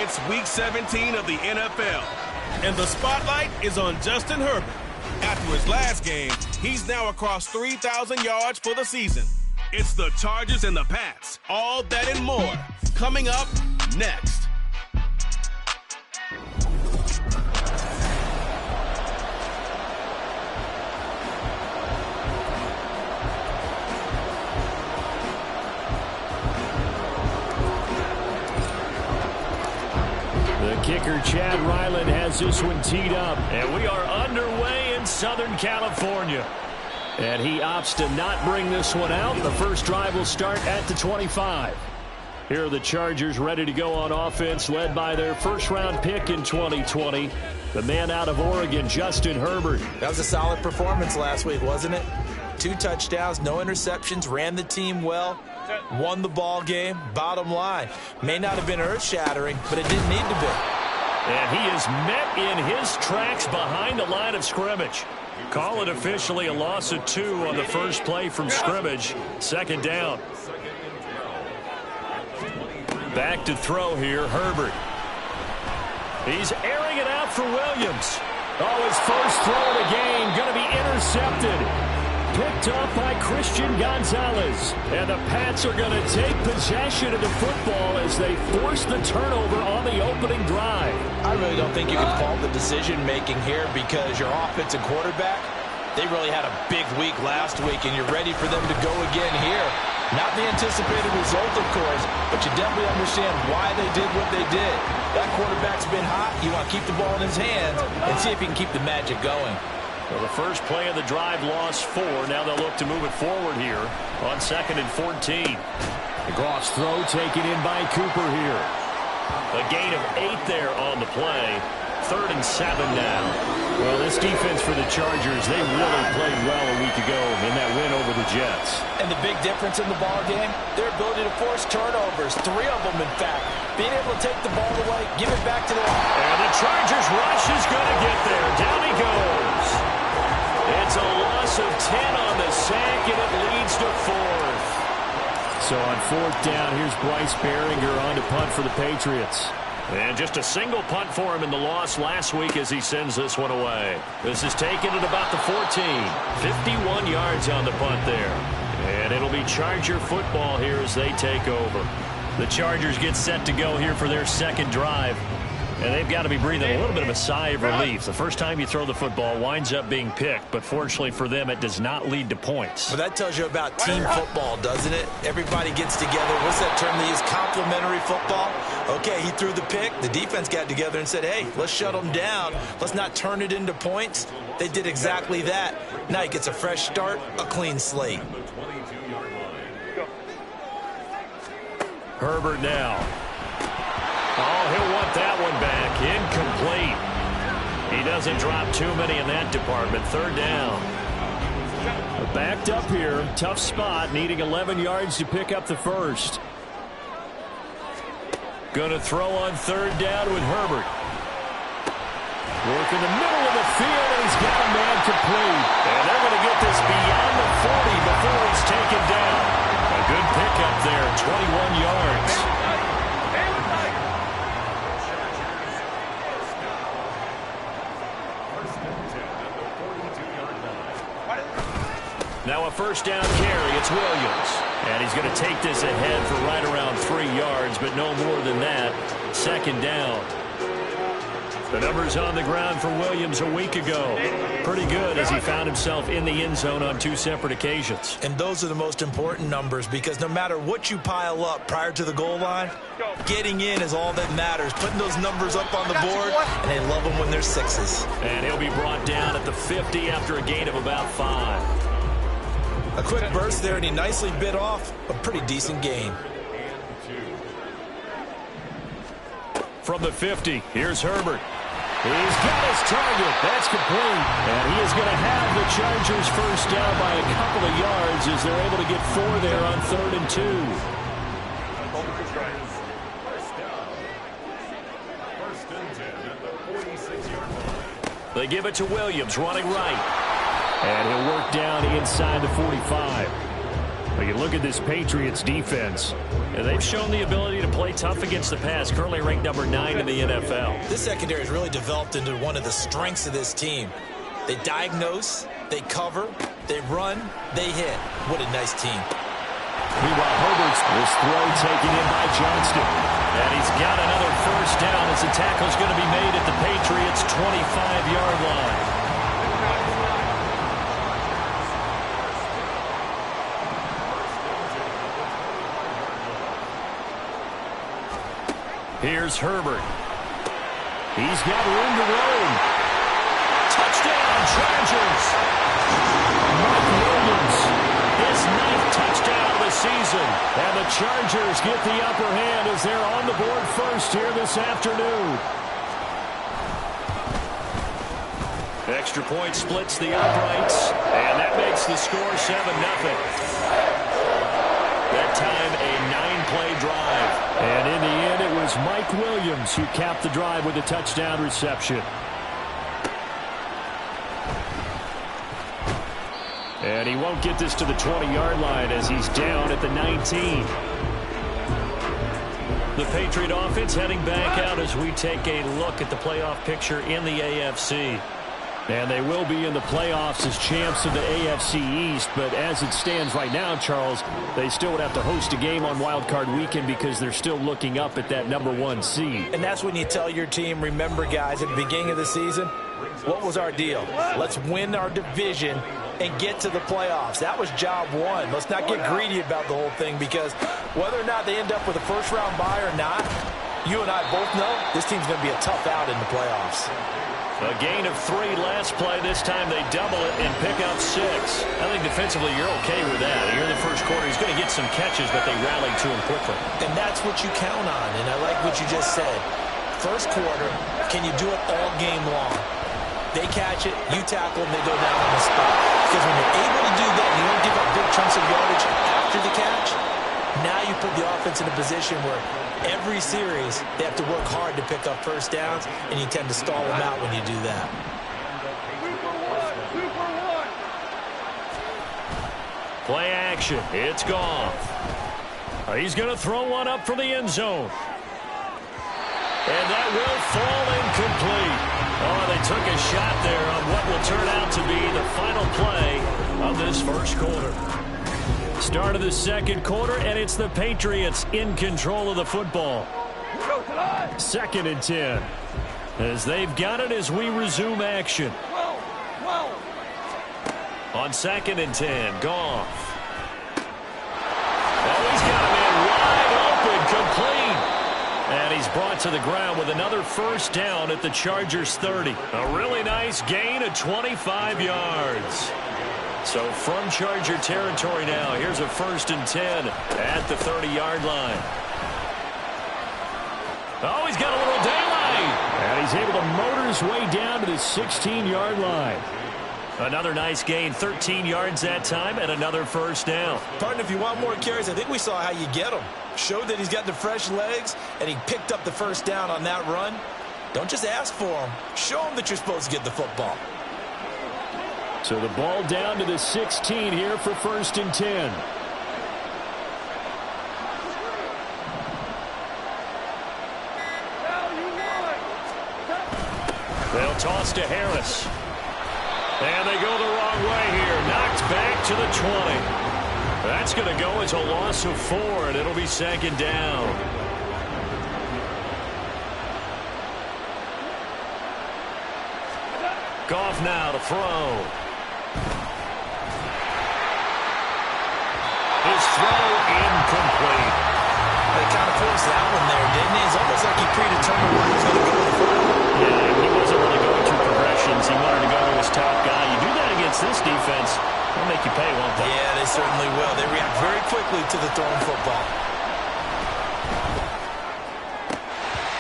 It's Week 17 of the NFL, and the spotlight is on Justin Herbert. After his last game, he's now across 3,000 yards for the season. It's the Chargers and the Pats. All that and more coming up next. The kicker, Chad Ryland, has this one teed up. And we are underway in Southern California. And he opts to not bring this one out. The first drive will start at the 25. Here are the Chargers ready to go on offense, led by their first-round pick in 2020, the man out of Oregon, Justin Herbert. That was a solid performance last week, wasn't it? 2 touchdowns, no interceptions, ran the team well. Won the ball game. Bottom line, may not have been earth-shattering, but it didn't need to be. And he is met in his tracks behind the line of scrimmage. Call it officially a loss of 2 on the first play from scrimmage. Second down. Back to throw here, Herbert. He's airing it out for Williams. Oh, his first throw of the game going to be intercepted. Picked up by Christian Gonzalez. And the Pats are going to take possession of the football as they force the turnover on the opening drive. I really don't think you can fault the decision-making here because your offensive quarterback, they really had a big week last week, and you're ready for them to go again here. Not the anticipated result, of course, but you definitely understand why they did what they did. That quarterback's been hot. You want to keep the ball in his hands and see if he can keep the magic going. Well, the first play of the drive lost 4. Now they'll look to move it forward here on 2nd and 14. The Goff's throw taken in by Cooper here. A gain of 8 there on the play. 3rd and 7 now. Well, this defense for the Chargers, they really played well a week ago in that win over the Jets. And the big difference in the ball game, their ability to force turnovers. 3 of them, in fact. Being able to take the ball away, give it back to them. And the Chargers rush is going to get there. Down he goes. It's a loss of 10 on the sack, and it leads to 4th. So on 4th down, here's Bryce Behringer on to punt for the Patriots. And just a single punt for him in the loss last week as he sends this one away. This is taken at about the 14. 51 yards on the punt there. And it'll be Charger football here as they take over. The Chargers get set to go here for their second drive. And they've got to be breathing a little bit of a sigh of relief. The first time you throw the football winds up being picked, but fortunately for them, it does not lead to points. Well, that tells you about team football, doesn't it? Everybody gets together. What's that term they use? Complementary football? Okay, he threw the pick. The defense got together and said, hey, let's shut them down. Let's not turn it into points. They did exactly that. Now he gets a fresh start, a clean slate. Herbert now. Oh, he'll want that one back. Incomplete. He doesn't drop too many in that department. 3rd down. Backed up here. Tough spot. Needing 11 yards to pick up the first. Going to throw on 3rd down with Herbert. Work in the middle of the field, and he's got a man complete. And they're going to get this beyond the 40 before he's taken down. A good pickup there. 21 yards. Now a first down carry. It's Williams. And he's going to take this ahead for right around 3 yards, but no more than that. 2nd down. The numbers on the ground for Williams a week ago. Pretty good as he found himself in the end zone on 2 separate occasions. And those are the most important numbers because no matter what you pile up prior to the goal line, getting in is all that matters. Putting those numbers up on the board, and they love them when they're 6s. And he'll be brought down at the 50 after a gain of about 5. A quick burst there, and he nicely bit off a pretty decent gain. From the 50, here's Herbert. He's got his target. That's complete. And he is going to have the Chargers first down by a couple of yards as they're able to get 4 there on 3rd and 2. They give it to Williams running right. And he'll work down inside the 45. Well, you look at this Patriots defense, and they've shown the ability to play tough against the pass, currently ranked number 9 in the NFL. This secondary has really developed into one of the strengths of this team. They diagnose, they cover, they run, they hit. What a nice team. Meanwhile, Herbert's this throw taken in by Johnston. And he's got another first down as the tackle's going to be made at the Patriots' 25-yard line. Here's Herbert. He's got room to roam. Touchdown, Chargers. Mike Williams, his 9th touchdown of the season. And the Chargers get the upper hand as they're on the board first here this afternoon. Extra point splits the uprights, and that makes the score 7-0. That time, a 9-play drive. And in the end, it was Mike Williams who capped the drive with a touchdown reception. And he won't get this to the 20-yard line as he's down at the 19. The Patriot offense heading back out as we take a look at the playoff picture in the AFC. And they will be in the playoffs as champs of the AFC East. But as it stands right now, Charles, they still would have to host a game on Wild Card Weekend because they're still looking up at that number 1 seed. And that's when you tell your team, remember, guys, at the beginning of the season, what was our deal? Let's win our division and get to the playoffs. That was job 1. Let's not get greedy about the whole thing because whether or not they end up with a first-round bye or not, you and I both know this team's going to be a tough out in the playoffs. A gain of 3 last play. This time they double it and pick up 6. I think defensively you're okay with that. Here in the first quarter, he's going to get some catches, but they rallied to him quickly. And that's what you count on, and I like what you just said. First quarter, can you do it all game long? They catch it, you tackle, and they go down on the spot. Because when you're able to do that, you don't give up big chunks of yardage after the catch. Now you put the offense in a position where every series they have to work hard to pick up first downs, and you tend to stall them out when you do that. Play action. It's gone. He's going to throw one up for the end zone. And that will fall incomplete. Oh, they took a shot there on what will turn out to be the final play of this first quarter. Start of the second quarter, and it's the Patriots in control of the football. 2nd and 10. As they've got it as we resume action. On 2nd and 10, Goff. Oh, he's got him in wide open, complete. And he's brought to the ground with another first down at the Chargers' 30. A really nice gain of 25 yards. So from Charger territory now, here's a 1st and 10 at the 30-yard line. Oh, he's got a little daylight. And he's able to motor his way down to the 16-yard line. Another nice gain, 13 yards that time, and another first down. Partner, if you want more carries, I think we saw how you get him. Showed that he's got the fresh legs, and he picked up the first down on that run. Don't just ask for him. Show him that you're supposed to get the football. So the ball down to the 16 here for 1st and 10. They'll toss to Harris. And they go the wrong way here. Knocked back to the 20. That's going to go as a loss of 4, and it'll be 2nd down. Goff now to throw. His throw incomplete. They kind of forced that one there, didn't he? It's almost like he predetermined where he was going to go with the throw. Yeah, he wasn't really going through progressions. He wanted to go to his top guy. You do that against this defense, they'll make you pay, won't they? Yeah, they certainly will. They react very quickly to the thrown football.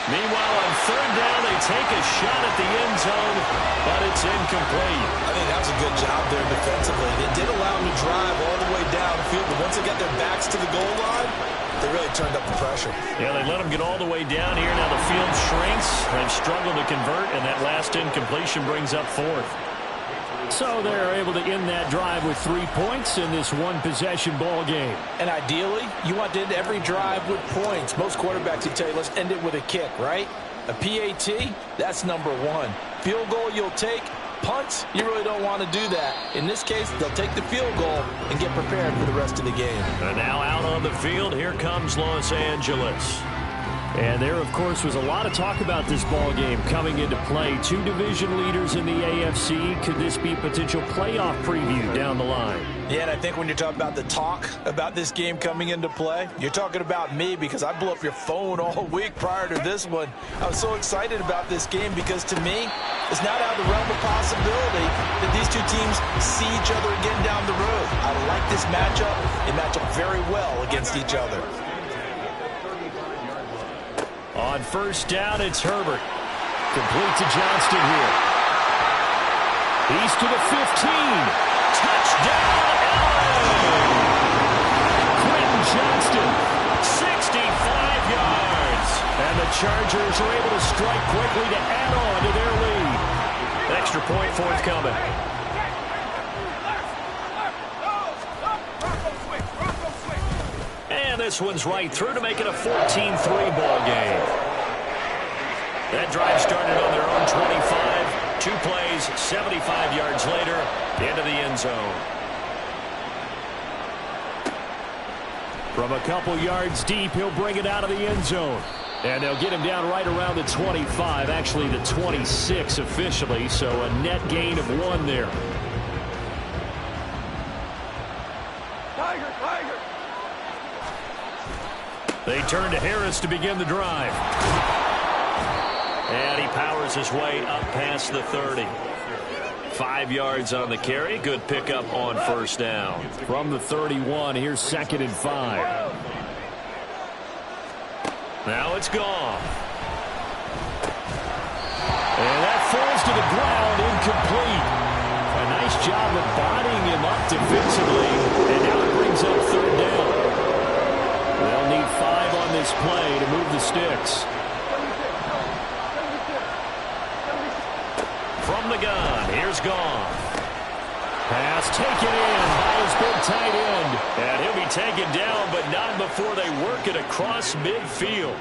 Meanwhile, on 3rd down, they take a shot at the end zone, but it's incomplete. I think that was a good job there defensively. They did allow them to drive all the way down the field, but once they got their backs to the goal line, they really turned up the pressure. Yeah, they let them get all the way down here. Now the field shrinks. They've struggled to convert, and that last incompletion brings up 4th. So they're able to end that drive with 3 points in this one-possession ball game. And ideally, you want to end every drive with points. Most quarterbacks would tell you, let's end it with a kick, right? A PAT, that's number one. Field goal you'll take. Punts, you really don't want to do that. In this case, they'll take the field goal and get prepared for the rest of the game. And now out on the field, here comes Los Angeles. And there, of course, was a lot of talk about this ball game coming into play. Two division leaders in the AFC. Could this be a potential playoff preview down the line? Yeah, and I think when you're talking about the talk about this game coming into play, you're talking about me because I blew up your phone all week prior to this one. I was so excited about this game because, to me, it's not out of the realm of possibility that these two teams see each other again down the road. I like this matchup. They match up very well against each other. On first down, it's Herbert. Complete to Johnston here. He's to the 15. Touchdown, LA! Quentin Johnston, 65 yards. And the Chargers are able to strike quickly to add on to their lead. Extra point forthcoming. And this one's right through to make it a 14-3 ball game. That drive started on their own 25. 2 plays, 75 yards later, into the end zone. From a couple yards deep, he'll bring it out of the end zone. And they'll get him down right around the 25, actually the 26 officially, so a net gain of 1 there. They turn to Harris to begin the drive. And he powers his way up past the 30. 5 yards on the carry. Good pickup on first down. From the 31, here's 2nd and 5. Now it's gone. And that falls to the ground, incomplete. A nice job of bodying him up defensively. And now it brings up 3rd down. They'll need 5 on this play to move the sticks. From the gun, here's Goff. Pass taken in by his big tight end. And he'll be taken down, but not before they work it across midfield.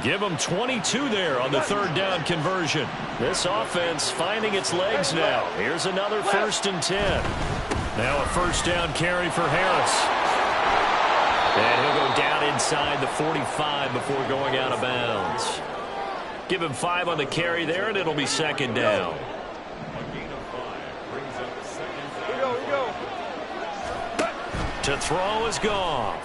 Give them 22 there on the 3rd down conversion. This offense finding its legs now. Here's another 1st and 10. Now a 1st down carry for Harris. And he'll go down inside the 45 before going out of bounds. Give him 5 on the carry there, and it'll be 2nd down. To throw is Goff.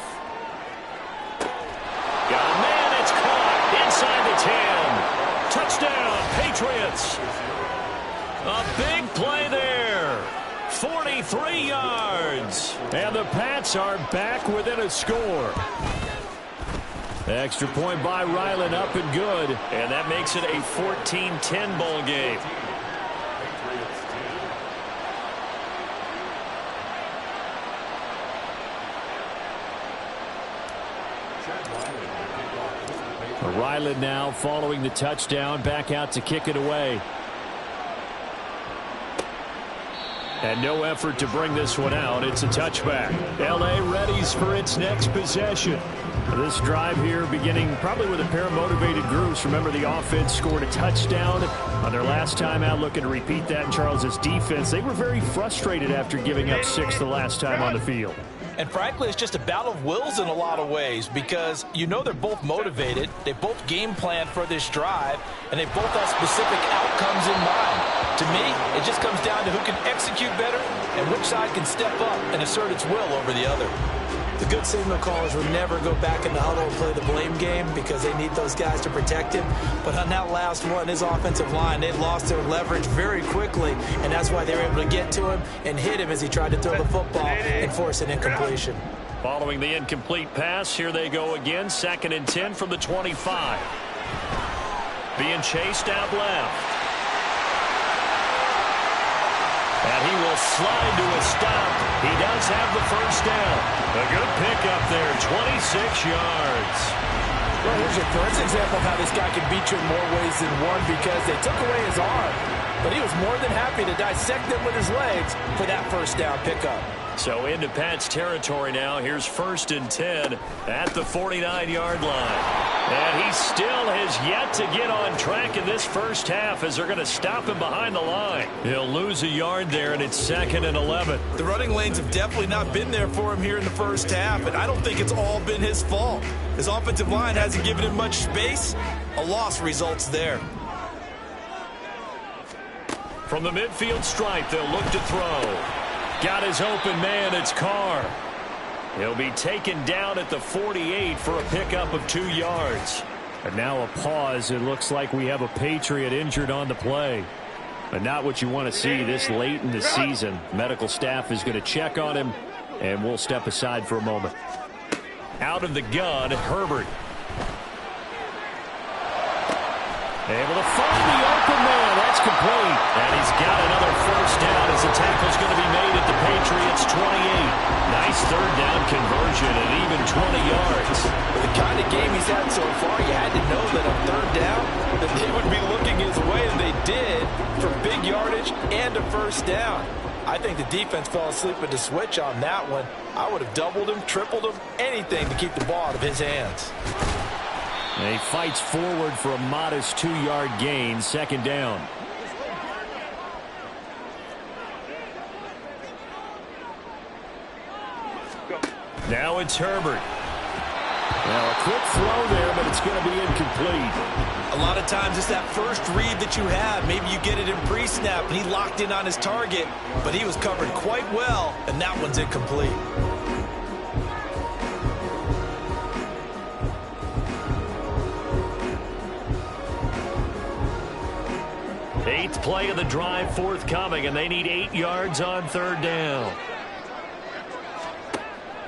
Got a man, it's caught inside the 10. Touchdown, Patriots. A big play there. 43 yards. And the Pats are back within a score. Extra point by Ryland, up and good. And that makes it a 14-10 ball game. Ryland now following the touchdown, back out to kick it away. And no effort to bring this one out. It's a touchback. LA readies for its next possession. This drive here beginning probably with a pair of motivated groups. Remember, the offense scored a touchdown on their last time out, looking to repeat that in Charles's defense. They were very frustrated after giving up 6 the last time on the field. And frankly, it's just a battle of wills in a lot of ways because you know they're both motivated. They both game plan for this drive, and they both have specific outcomes in mind. To me, it just comes down to who can execute better and which side can step up and assert its will over the other. The good signal callers will never go back in the huddle and play the blame game because they need those guys to protect him. But on that last one, his offensive line, they lost their leverage very quickly, and that's why they were able to get to him and hit him as he tried to throw the football and force an incompletion. Following the incomplete pass, here they go again. 2nd and 10 from the 25. Being chased out left. And he will slide to a stop. He does have the 1st down. A good pickup there, 26 yards. Well, here's your first example of how this guy can beat you in more ways than one because they took away his arm. But he was more than happy to dissect them with his legs for that first down pickup. So into Pat's territory now. Here's 1st and 10 at the 49-yard line. And he still has yet to get on track in this first half as they're going to stop him behind the line. He'll lose a yard there, and it's 2nd and 11. The running lanes have definitely not been there for him here in the first half, and I don't think it's all been his fault. His offensive line hasn't given him much space. A loss results there. From the midfield stripe, they'll look to throw. Got his open man, it's Carr. He'll be taken down at the 48 for a pickup of 2 yards. And now a pause. It looks like we have a Patriot injured on the play. But not what you want to see this late in the season. Medical staff is going to check on him, and we'll step aside for a moment. Out of the gun, Herbert. Able to find the open man. That's complete. And he's got another first down as the tackle's going to be made at the Patriots' 28. Nice third down conversion at even 20 yards. With the kind of game he's had so far, you had to know that on third down that they would be looking his way, and they did, for big yardage and a first down. I think the defense fell asleep with the switch on that one. I would have doubled him, tripled him, anything to keep the ball out of his hands. And he fights forward for a modest 2-yard gain, 2nd down. Now it's Herbert. Now a quick throw there, but it's going to be incomplete. A lot of times it's that first read that you have. Maybe you get it in pre-snap, and he locked in on his target, but he was covered quite well, and that one's incomplete. 8th play of the drive forthcoming, and they need 8 yards on 3rd down.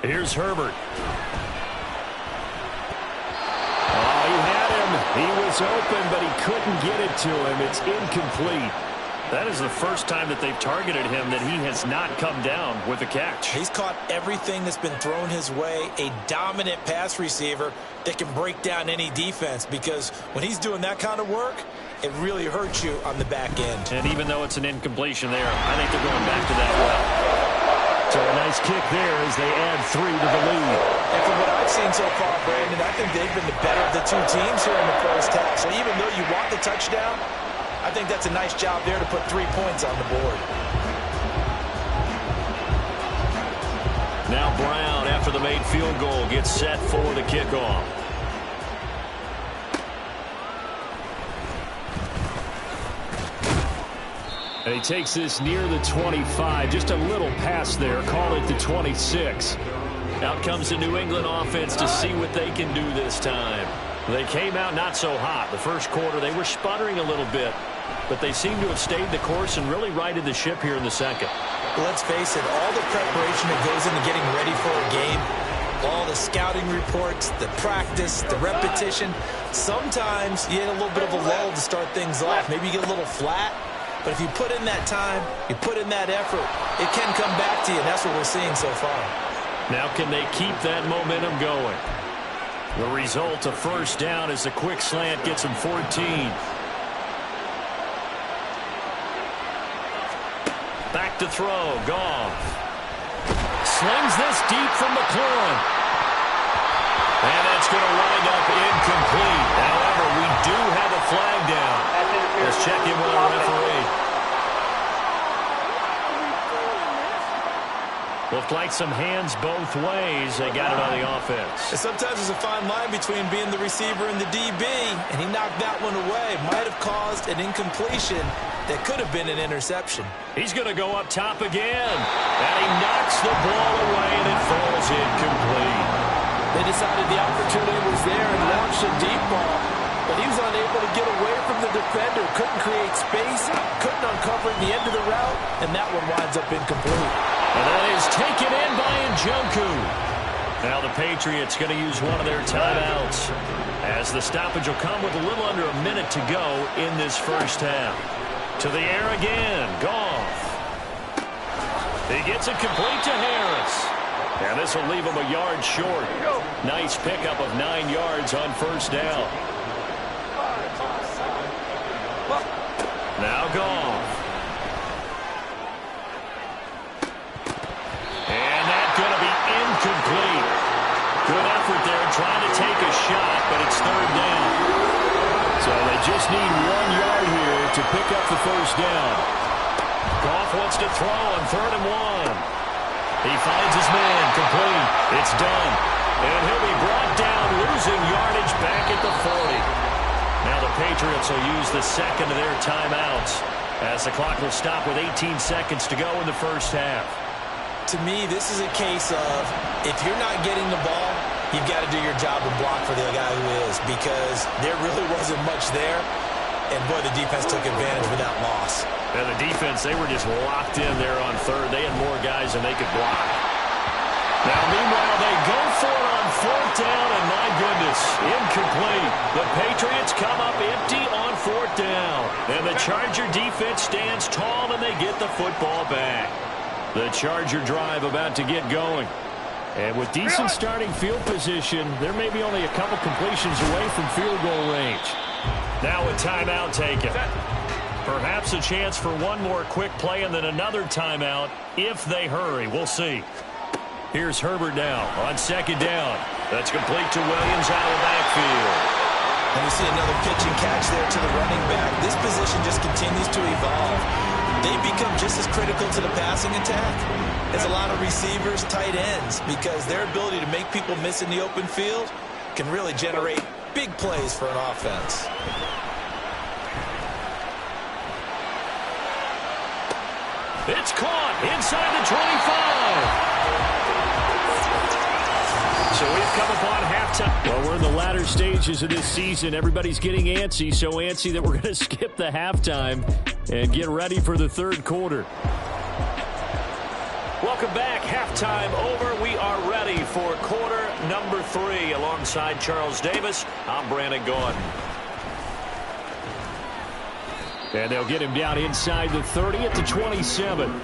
Here's Herbert. Oh, he had him. He was open, but he couldn't get it to him. It's incomplete. That is the first time that they've targeted him that he has not come down with a catch. He's caught everything that's been thrown his way. A dominant pass receiver that can break down any defense, because when he's doing that kind of work, it really hurts you on the back end. And even though it's an incompletion there, I think they're going back to that well. So a nice kick there as they add 3 to the lead. And from what I've seen so far, Brandon, I think they've been the better of the two teams here in the first half. So even though you want the touchdown, I think that's a nice job there to put 3 points on the board. Now Brown, after the made field goal, gets set for the kickoff. And he takes this near the 25, just a little pass there, call it the 26. Out comes the New England offense to see what they can do this time. They came out not so hot. The first quarter, they were sputtering a little bit, but they seem to have stayed the course and really righted the ship here in the second. Well, let's face it, all the preparation that goes into getting ready for a game, all the scouting reports, the practice, the repetition, sometimes you get a little bit of a lull to start things off. Maybe you get a little flat. But if you put in that time, you put in that effort, it can come back to you, and that's what we're seeing so far. Now can they keep that momentum going? The result, a first down, as a quick slant gets them 14. Back to throw, Goff. Slings this deep from McLaurin. And that's going to wind up incomplete. However, we do have a flag down. Let's check in with our referee. Looked like some hands both ways. They got it on the offense. And sometimes there's a fine line between being the receiver and the DB, and he knocked that one away. Might have caused an incompletion that could have been an interception. He's going to go up top again. And he knocks the ball away, and it falls incomplete. They decided the opportunity was there and launched a deep ball, but he was unable to get away from the defender, couldn't create space, couldn't uncover at the end of the route, and that one winds up incomplete. And that is taken in by Njoku. Now the Patriots going to use one of their timeouts, as the stoppage will come with a little under a minute to go in this first half. To the air again, Goff. He gets it complete to Harris. And this will leave him a yard short. Nice pickup of 9 yards on first down. Now Goff. And that's going to be incomplete. Good effort there trying to take a shot, but it's third down. So they just need 1 yard here to pick up the first down. Goff wants to throw on 3rd and 1. He finds his man, complete. It's done. And he'll be brought down, losing yardage back at the 40. Now the Patriots will use the second of their timeouts as the clock will stop with 18 seconds to go in the first half. To me, this is a case of if you're not getting the ball, you've got to do your job and block for the guy who is, because there really wasn't much there. And, boy, the defense took advantage with that loss. And the defense, they were just locked in there on 3rd. They had more guys than they could block. Now, meanwhile, they go for it on 4th down, and my goodness, incomplete. The Patriots come up empty on 4th down. And the Charger defense stands tall, and they get the football back. The Charger drive about to get going. And with decent starting field position, there may be only a couple completions away from field goal range. Now a timeout taken. Perhaps a chance for one more quick play and then another timeout if they hurry. We'll see. Here's Herbert now on 2nd down. That's complete to Williams out of the backfield. And we see another pitch and catch there to the running back. This position just continues to evolve. They become just as critical to the passing attack as a lot of receivers, tight ends, because their ability to make people miss in the open field can really generate big plays for an offense. It's caught inside the 25. So we've come upon halftime. Well, we're in the latter stages of this season. Everybody's getting antsy, so antsy that we're going to skip the halftime and get ready for the 3rd quarter. Welcome back. Halftime over. We are ready for quarter number 3. Alongside Charles Davis, I'm Brandon Gordon. And they'll get him down inside the 30 at the 27.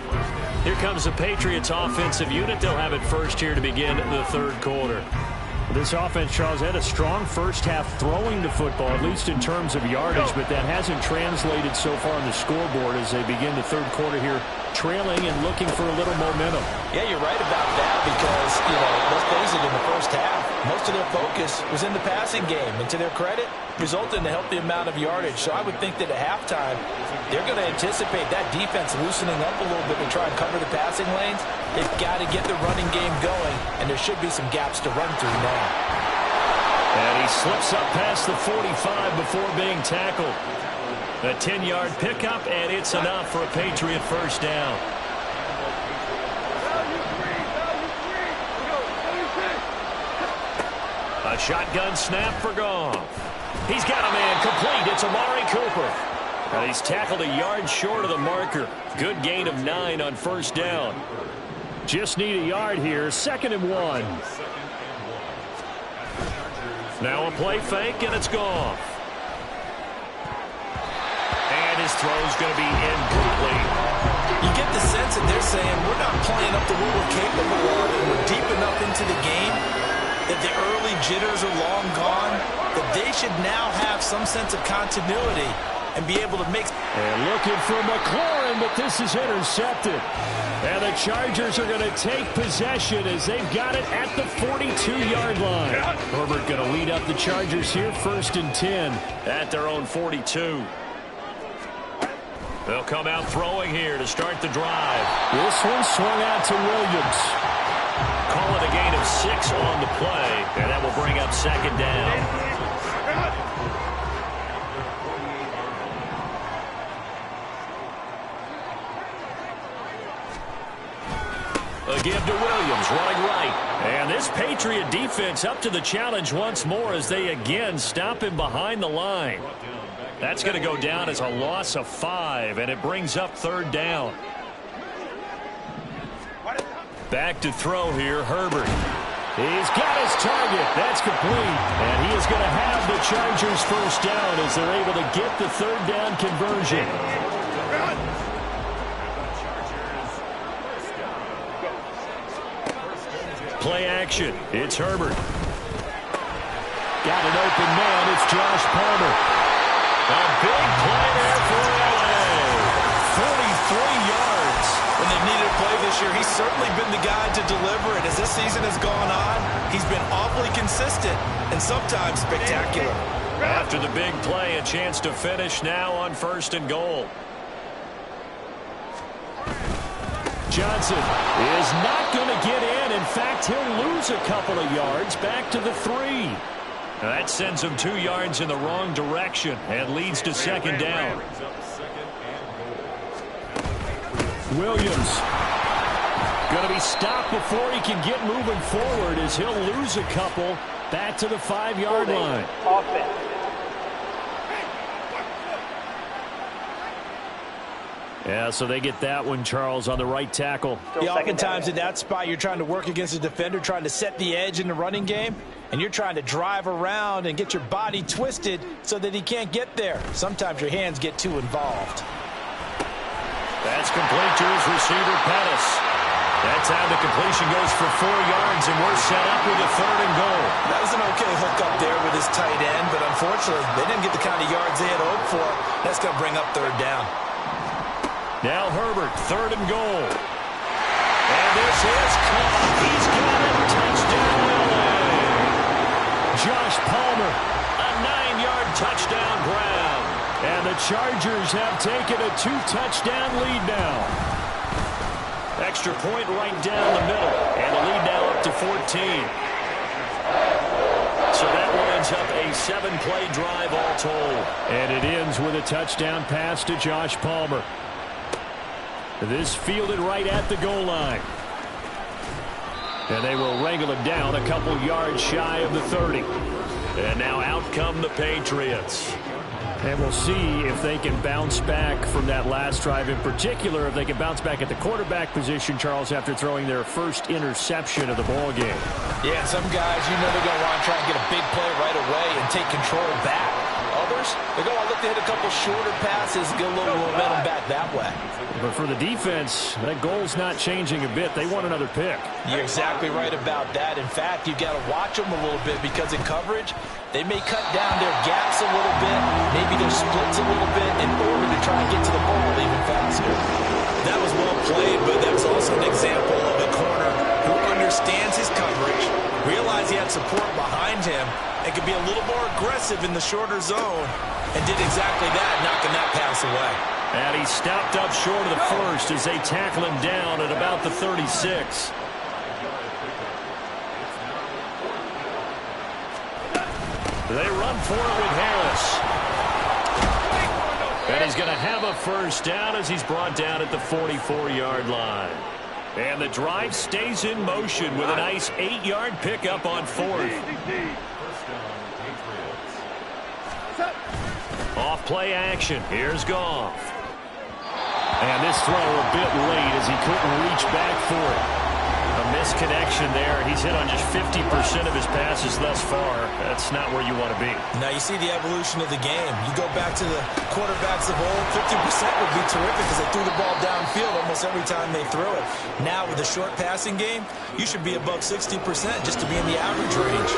Here comes the Patriots offensive unit. They'll have it first here to begin the 3rd quarter. This offense, Charles, had a strong first half throwing the football, at least in terms of yardage, but that hasn't translated so far on the scoreboard as they begin the 3rd quarter here, trailing and looking for a little momentum. Yeah, you're right about that because, let's face it, in the first half, most of their focus was in the passing game. And to their credit, resulted in a healthy amount of yardage. So I would think that at halftime, they're going to anticipate that defense loosening up a little bit to try and cover the passing lanes. They've got to get the running game going, and there should be some gaps to run through now. And he slips up past the 45 before being tackled. A 10-yard pickup, and it's enough for a Patriot first down. A shotgun snap for Goff. He's got a man complete. It's Amari Cooper. And he's tackled a yard short of the marker. Good gain of 9 on first down. Just need a yard here. 2nd and 1. Now a play fake, and it's Goff. And his throw's going to be incomplete. You get the sense that they're saying we're not playing up to what we're capable of, and we're deep enough into the game that the early jitters are long gone, that they should now have some sense of continuity and be able to mix. And looking for McLaurin, but this is intercepted. And the Chargers are going to take possession as they've got it at the 42-yard line. Herbert going to lead up the Chargers here, 1st and 10 at their own 42. They'll come out throwing here to start the drive. This one swung out to Williams. Call it a gain of 6 on the play, and that will bring up 2nd down. A give to Williams, running right. And this Patriot defense up to the challenge once more as they again stop him behind the line. That's going to go down as a loss of 5, and it brings up 3rd down. Back to throw here, Herbert. He's got his target. That's complete. And he is going to have the Chargers first down as they're able to get the 3rd down conversion. play action. It's Herbert. Got an open man. It's Josh Palmer. A big play there for LA. 43 yards. When they've needed a play this year, he's certainly been the guy to deliver it. As this season has gone on, he's been awfully consistent and sometimes spectacular. After the big play, a chance to finish now on 1st and goal. Johnson is not going to get in. In fact, he'll lose a couple of yards back to the 3. That sends him 2 yards in the wrong direction and leads to 2nd down. Williams going to be stopped before he can get moving forward as he'll lose a couple back to the 5-yard line. Yeah, so they get that one, Charles, on the right tackle. Yeah, oftentimes in that spot, you're trying to work against a defender, trying to set the edge in the running game, and you're trying to drive around and get your body twisted so that he can't get there. Sometimes your hands get too involved. That's complete to his receiver, Pettis. That time the completion goes for 4 yards, and we're set up with a 3rd and goal. That was an okay hook up there with his tight end, but unfortunately, they didn't get the kind of yards they had hoped for. That's going to bring up 3rd down. Now Herbert, 3rd and goal. And this is caught. He's got it. Touchdown, LA. Josh Palmer, a 9-yard touchdown grab. And the Chargers have taken a 2-touchdown lead now. Extra point right down the middle. And the lead now up to 14. So that winds up a 7-play drive all told. And it ends with a touchdown pass to Josh Palmer. This fielded right at the goal line. And they will wrangle him down a couple yards shy of the 30. And now out come the Patriots. And we'll see if they can bounce back from that last drive. In particular, if they can bounce back at the quarterback position, Charles, after throwing their first interception of the ball game. Yeah, some guys, you know they're going to want to try and get a big play right away and take control back. Others, they're going to look to hit a couple shorter passes and get a little momentum back that way. But for the defense, that goal's not changing a bit. They want another pick. You're exactly right about that. In fact, you've got to watch them a little bit because in coverage, they may cut down their gaps a little bit, maybe their splits a little bit in order to try and get to the ball even faster. That was well played, but that was also an example of a corner who understands his coverage, realized he had support behind him, and could be a little more aggressive in the shorter zone, and did exactly that, knocking that pass away. And he stopped up short of the first as they tackle him down at about the 36. They run for it with Harris. And he's going to have a first down as he's brought down at the 44-yard line. And the drive stays in motion with a nice 8-yard pickup on 4th. Off play action. Here's Goff. And this throw a bit late as he couldn't reach back for it. A misconnection there. He's hit on just 50% of his passes thus far. That's not where you want to be. Now you see the evolution of the game. You go back to the quarterbacks of old, 50% would be terrific because they threw the ball downfield almost every time they threw it. Now with the short passing game, you should be above 60% just to be in the average range.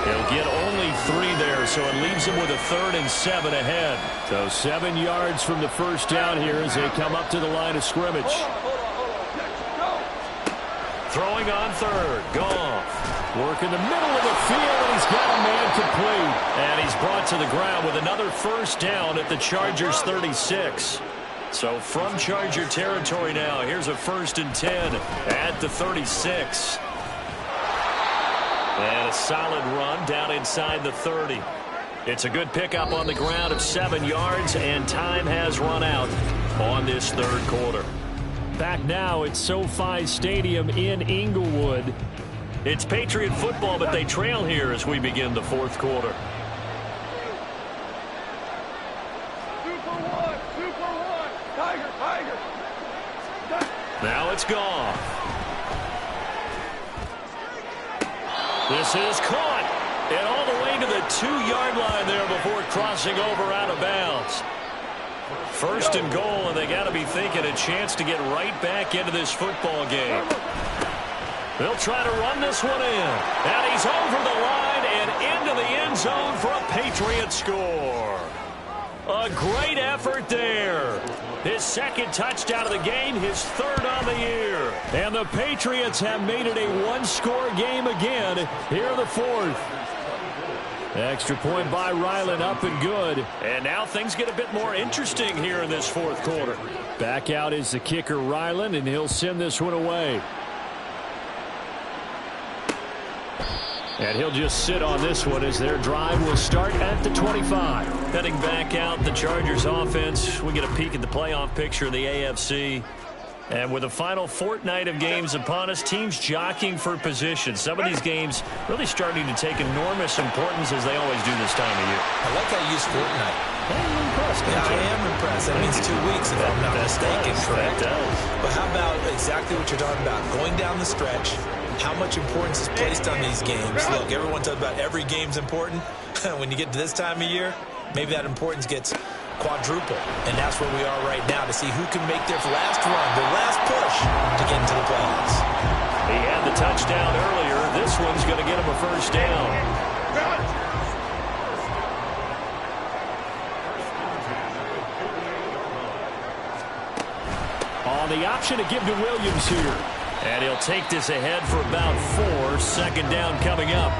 He'll get only 3 there, so it leaves him with a 3rd and 7 ahead. So 7 yards from the first down here as they come up to the line of scrimmage. Throwing on 3rd. Goff. Work in the middle of the field, and he's got a man complete. And he's brought to the ground with another first down at the Chargers 36. So from Charger territory now, here's a 1st and 10 at the 36. And a solid run down inside the 30. It's a good pickup on the ground of 7 yards, and time has run out on this 3rd quarter. Back now at SoFi Stadium in Inglewood. It's Patriot football, but they trail here as we begin the 4th quarter. Now it's Goff. This is caught. And all the way to the 2-yard line there before crossing over out of bounds. 1st and goal, and they got to be thinking a chance to get right back into this football game. They'll try to run this one in. And he's over the line and into the end zone for a Patriot score. A great effort there. His second touchdown of the game, his third on the year. And the Patriots have made it a one-score game again here in the fourth. Extra point by Ryland, up and good. And now things get a bit more interesting here in this fourth quarter. Back out is the kicker, Ryland, and he'll send this one away. And he'll just sit on this one as their drive will start at the 25. Heading back out, the Chargers offense. We get a peek at the playoff picture of the AFC. And with the final fortnight of games upon us, teams jockeying for position. Some of these games really starting to take enormous importance as they always do this time of year. I like how you use fortnight. I'm impressed. Yeah, I am impressed. That means 2 weeks if I'm not mistaken, correct? That does. But how about exactly what you're talking about? Going down the stretch, how much importance is placed on these games. Look, everyone talks about every game's important. When you get to this time of year, maybe that importance gets quadruple. And that's where we are right now to see who can make their last run, their last push to get into the playoffs. He had the touchdown earlier. This one's going to get him a first down. On the option to give to Williams here. And he'll take this ahead for about 4. Second down coming up.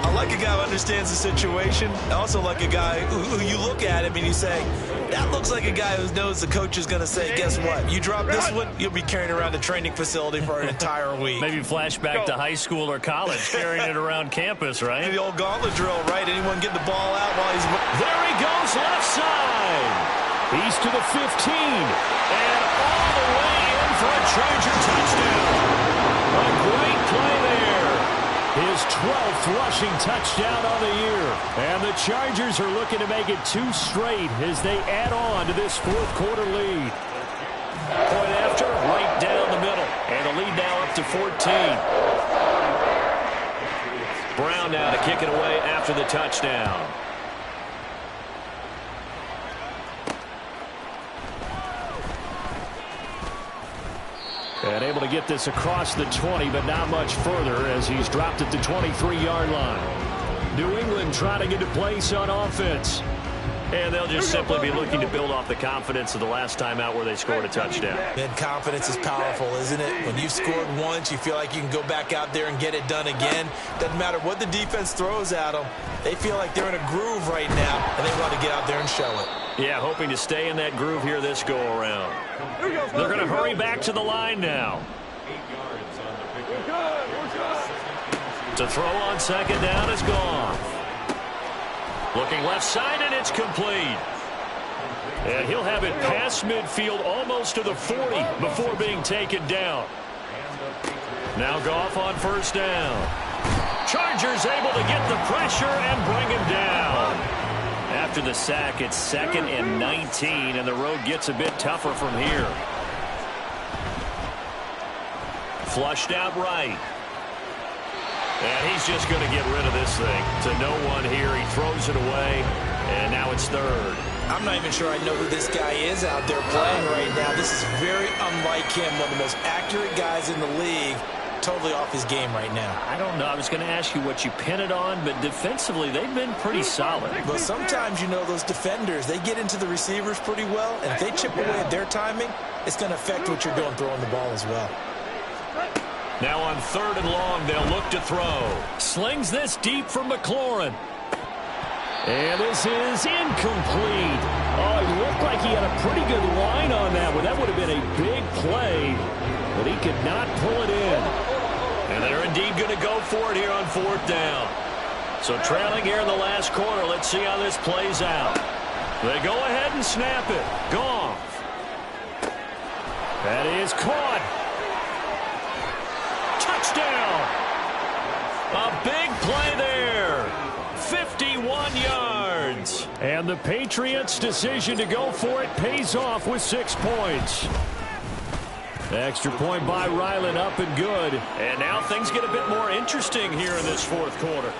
I like a guy who understands the situation. I also like a guy who you look at him and you say, that looks like a guy who knows the coach is going to say, guess what? You drop this one, you'll be carrying around the training facility for an entire week. Maybe flashback to high school or college, carrying it around campus, right? The old gauntlet drill, right? Anyone get the ball out while he's... There he goes, left side. He's to the 15. And all the way in for a Charger touchdown. A great play there. His 12th rushing touchdown on the year. And the Chargers are looking to make it 2 straight as they add on to this fourth quarter lead. Point after, right down the middle. And the lead now up to 14. Brown now to kick it away after the touchdown. And able to get this across the 20, but not much further as he's dropped at the 23-yard line. New England trying to get a place on offense. And they'll just simply be looking to build off the confidence of the last time out where they scored a touchdown. And confidence is powerful, isn't it? When you've scored once, you feel like you can go back out there and get it done again. Doesn't matter what the defense throws at them. They feel like they're in a groove right now, and they want to get out there and show it. Yeah, hoping to stay in that groove here this go-around. They're going to hurry back to the line now. To throw on second down is gone. Looking left side, and it's complete. And he'll have it past midfield almost to the 40 before being taken down. Now Goff on first down. Chargers able to get the pressure and bring him down. After the sack, it's 2nd and 19, and the road gets a bit tougher from here. Flushed out right. And he's just going to get rid of this thing. To no one here. He throws it away, and now it's 3rd. I'm not even sure I know who this guy is out there playing right now. This is very unlike him. One of the most accurate guys in the league. Totally off his game right now. I don't know. I was going to ask you what you pin it on, but defensively, they've been pretty solid. Well, sometimes, you know, those defenders, they get into the receivers pretty well, and if they chip away at their timing, it's going to affect what you're doing throwing the ball as well. Now on 3rd and long, they'll look to throw. Slings this deep for McLaurin. And this is incomplete. Oh, it looked like he had a pretty good line on that one. That would have been a big play, but he could not pull it in. And they're indeed going to go for it here on 4th down. So trailing here in the last quarter. Let's see how this plays out. They go ahead and snap it. Goff. That is caught. Touchdown. A big play there. 51 yards. And the Patriots' decision to go for it pays off with 6 points. Extra point by Ryland, up and good. And now things get a bit more interesting here in this fourth quarter.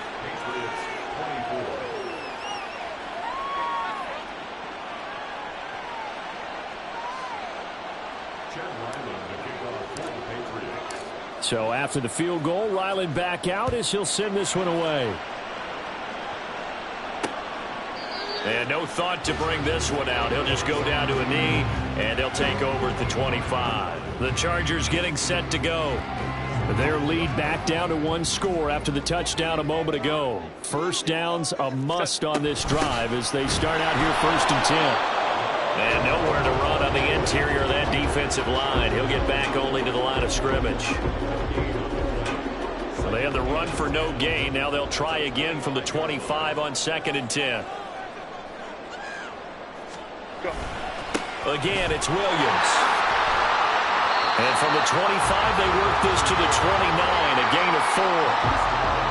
So after the field goal, Ryland back out as he'll send this one away. And no thought to bring this one out. He'll just go down to a knee, and he'll take over at the 25. The Chargers getting set to go. Their lead back down to one score after the touchdown a moment ago. First down's a must on this drive as they start out here 1st and 10. And nowhere to run on the interior of that defensive line. He'll get back only to the line of scrimmage. So they have the run for no gain. Now they'll try again from the 25 on 2nd and 10. Again, it's Williams. And from the 25, they work this to the 29, a gain of 4.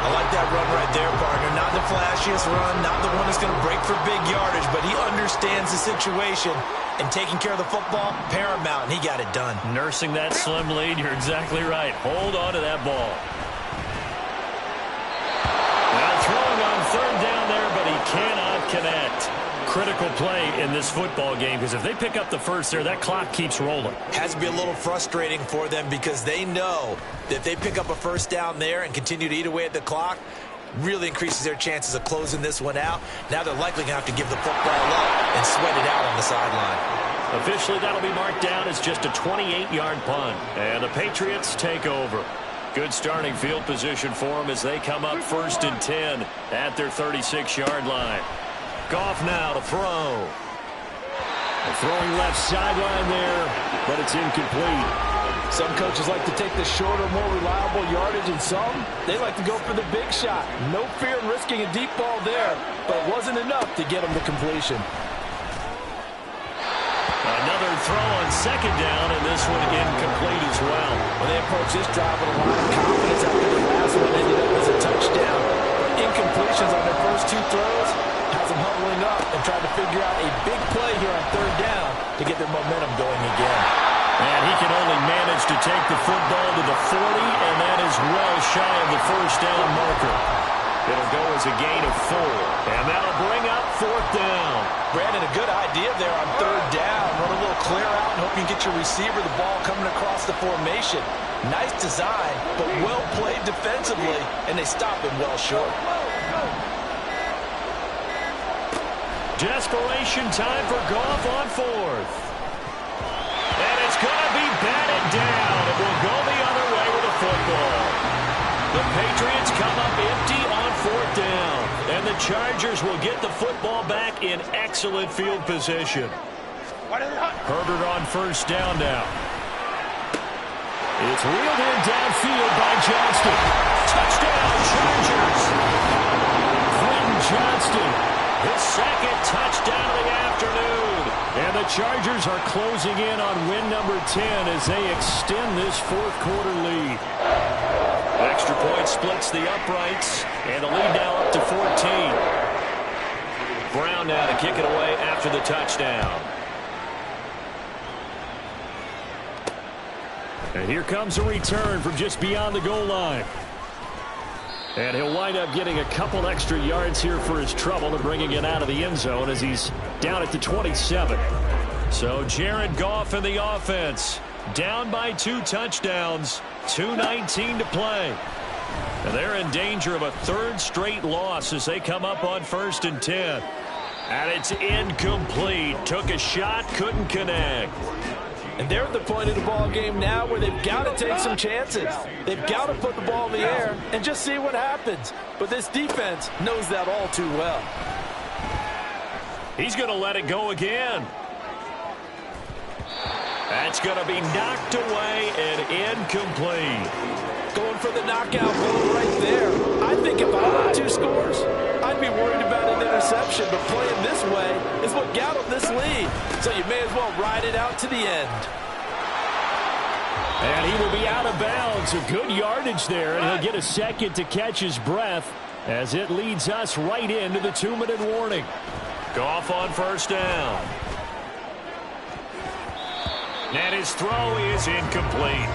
I like that run right there, partner. Not the flashiest run, not the one that's going to break for big yardage, but he understands the situation, and taking care of the football, paramount, and he got it done. Nursing that slim lead, you're exactly right. Hold on to that ball. Now throwing on 3rd down there, but he cannot connect. Critical play in this football game, because if they pick up the first there, that clock keeps rolling. Has to be a little frustrating for them because they know that if they pick up a first down there and continue to eat away at the clock, really increases their chances of closing this one out. Now they're likely going to have to give the football up and sweat it out on the sideline. Officially, that'll be marked down as just a 28-yard punt. And the Patriots take over. Good starting field position for them as they come up 1st and 10 at their 36-yard line. Goff now to throw. Throwing left sideline there, but it's incomplete. Some coaches like to take the shorter, more reliable yardage, and some, they like to go for the big shot. No fear in risking a deep ball there, but it wasn't enough to get them to completion. Another throw on 2nd down, and this one incomplete as well. When they approach this drive with a lot of confidence after the last one ended up as a touchdown. Incompletions on their first 2 throws has them huddling up and trying to figure out a big play here on 3rd down to get their momentum going again. And he can only manage to take the football to the 40, and that is well shy of the 1st down marker. It'll go as a gain of 4, and that'll bring up 4th down. Brandon, a good idea there on 3rd down. Run a little clear out and hope you can get your receiver the ball coming across the formation. Nice design, but well played defensively, and they stop him well short. Desperation time for Goff on 4th. And it's going to be batted down. It will go the other way with the football. The Patriots come up empty on 4th down. And the Chargers will get the football back in excellent field position. Herbert on 1st down now. It's reeled in downfield by Johnston. Touchdown, Chargers. Quentin Johnston, his 2nd touchdown of the afternoon. And the Chargers are closing in on win number 10 as they extend this 4th quarter lead. Extra point splits the uprights, and the lead now up to 14. Brown now to kick it away after the touchdown. And here comes a return from just beyond the goal line. And he'll wind up getting a couple extra yards here for his trouble and bringing it out of the end zone as he's down at the 27. So Jared Goff in the offense, down by 2 touchdowns, 2:19 to play. And they're in danger of a 3rd straight loss as they come up on 1st and 10. And it's incomplete. Took a shot, couldn't connect. And they're at the point of the ball game now where they've got to take some chances. They've got to put the ball in the air and just see what happens. But this defense knows that all too well. He's going to let it go again. That's going to be knocked away and incomplete. Going for the knockout goal right there. I think if I were 2 scores, I'd be worried about an interception. But playing this way is what got him this lead. So you may as well ride it out to the end. And he will be out of bounds. A good yardage there, and he'll get a second to catch his breath as it leads us right into the 2-minute warning. Goff on 1st down. And his throw is incomplete.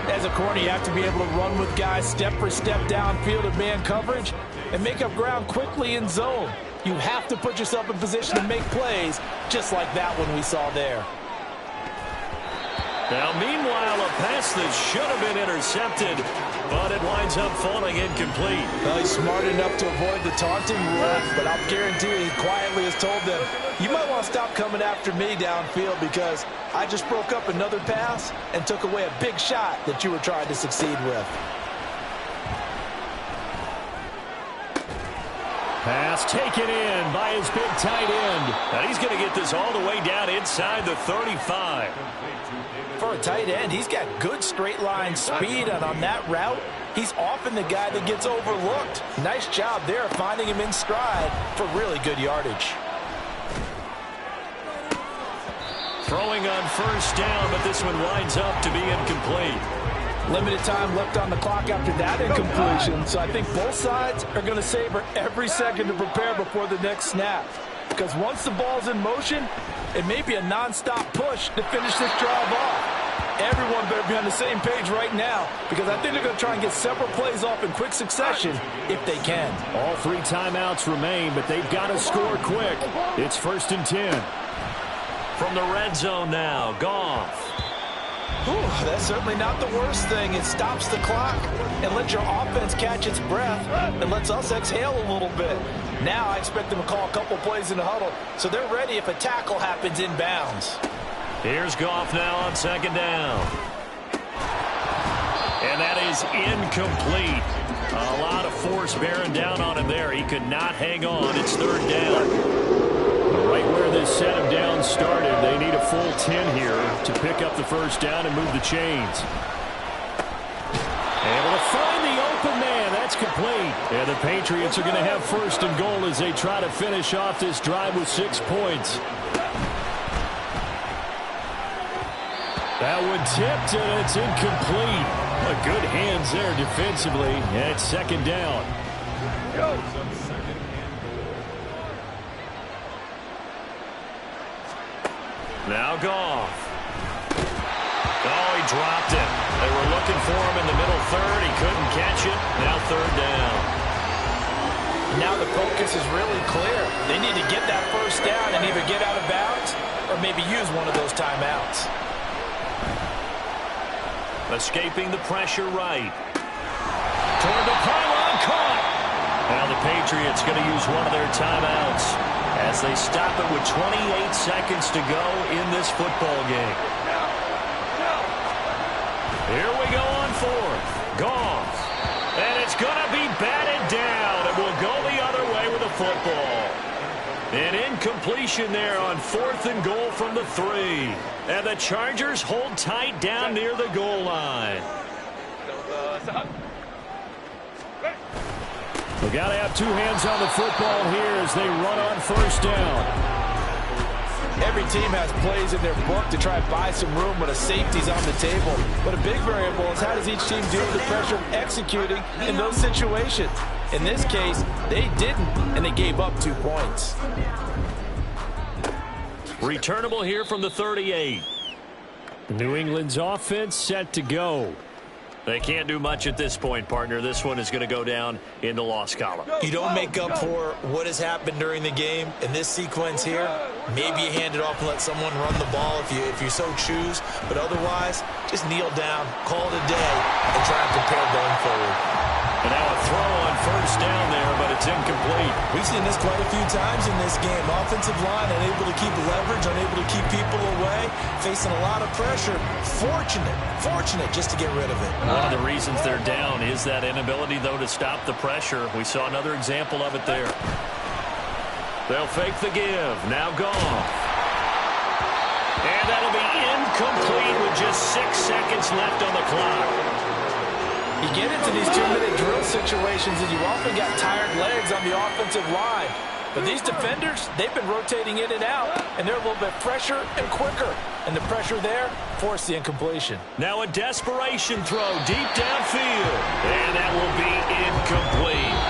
As a corner, you have to be able to run with guys step for step downfield in man coverage and make up ground quickly in zone. You have to put yourself in position to make plays just like that one we saw there. Now, meanwhile, a pass that should have been intercepted, but it winds up falling incomplete. Well, he's smart enough to avoid the taunting rule, but I'll guarantee you he quietly has told them, you might want to stop coming after me downfield because I just broke up another pass and took away a big shot that you were trying to succeed with. Pass taken in by his big tight end. And he's going to get this all the way down inside the 35. For a tight end, he's got good straight line speed, and on that route, he's often the guy that gets overlooked. Nice job there finding him in stride for really good yardage. Throwing on first down, but this one winds up to be incomplete. Limited time left on the clock after that incompletion, so I think both sides are going to savor every second to prepare before the next snap. Because once the ball's in motion, it may be a non-stop push to finish this drive off. Everyone better be on the same page right now, because I think they're going to try and get several plays off in quick succession if they can. All 3 timeouts remain, but they've got to score quick. It's 1st and 10. From the red zone now, Goff. Whew, that's certainly not the worst thing. It stops the clock and lets your offense catch its breath and lets us exhale a little bit. Now I expect them to call a couple plays in the huddle so they're ready if a tackle happens inbounds. Here's Goff now on 2nd down. And that is incomplete. A lot of force bearing down on him there. He could not hang on. It's 3rd down. Right where this set of downs started, they need a full 10 here to pick up the 1st down and move the chains. Able to find the open man. That's complete. And the Patriots are going to have 1st and goal as they try to finish off this drive with 6 points. That one tipped, and it's incomplete. Good hands there defensively, and it's 2nd down. Go. Now Goff. Oh, he dropped it. They were looking for him in the middle 3rd. He couldn't catch it. Now 3rd down. Now the focus is really clear. They need to get that 1st down and either get out of bounds or maybe use one of those timeouts. Escaping the pressure right. Toward the pylon, caught. Now the Patriots going to use one of their timeouts as they stop it with 28 seconds to go in this football game. Here we go on 4th. Goff. And it's going to be batted down, and we'll go the other way with the football. An incompletion there on 4th and goal from the 3. And the Chargers hold tight down near the goal line. We've got to have 2 hands on the football here as they run on 1st down. Every team has plays in their book to try and buy some room when a safety's on the table. But a big variable is how does each team deal with the pressure of executing in those situations. In this case, they didn't, and they gave up 2 points. Returnable here from the 38. New England's offense set to go. They can't do much at this point, partner. This one is going to go down in the loss column. You don't make up for what has happened during the game in this sequence here. Maybe you hand it off and let someone run the ball if you so choose. But otherwise, just kneel down, call it a day, and try and prepare going forward. And now a throw on 1st down there, but it's incomplete. We've seen this quite a few times in this game. Offensive line unable to keep leverage, unable to keep people away, facing a lot of pressure. Fortunate just to get rid of it. One of the reasons they're down is that inability, though, to stop the pressure. We saw another example of it there. They'll fake the give. Now Goff. And that'll be incomplete with just 6 seconds left on the clock. You get into these 2-minute drill situations and you often got tired legs on the offensive line. But these defenders, they've been rotating in and out, and they're a little bit fresher and quicker. And the pressure there forced the incompletion. Now a desperation throw deep downfield. And that will be incomplete.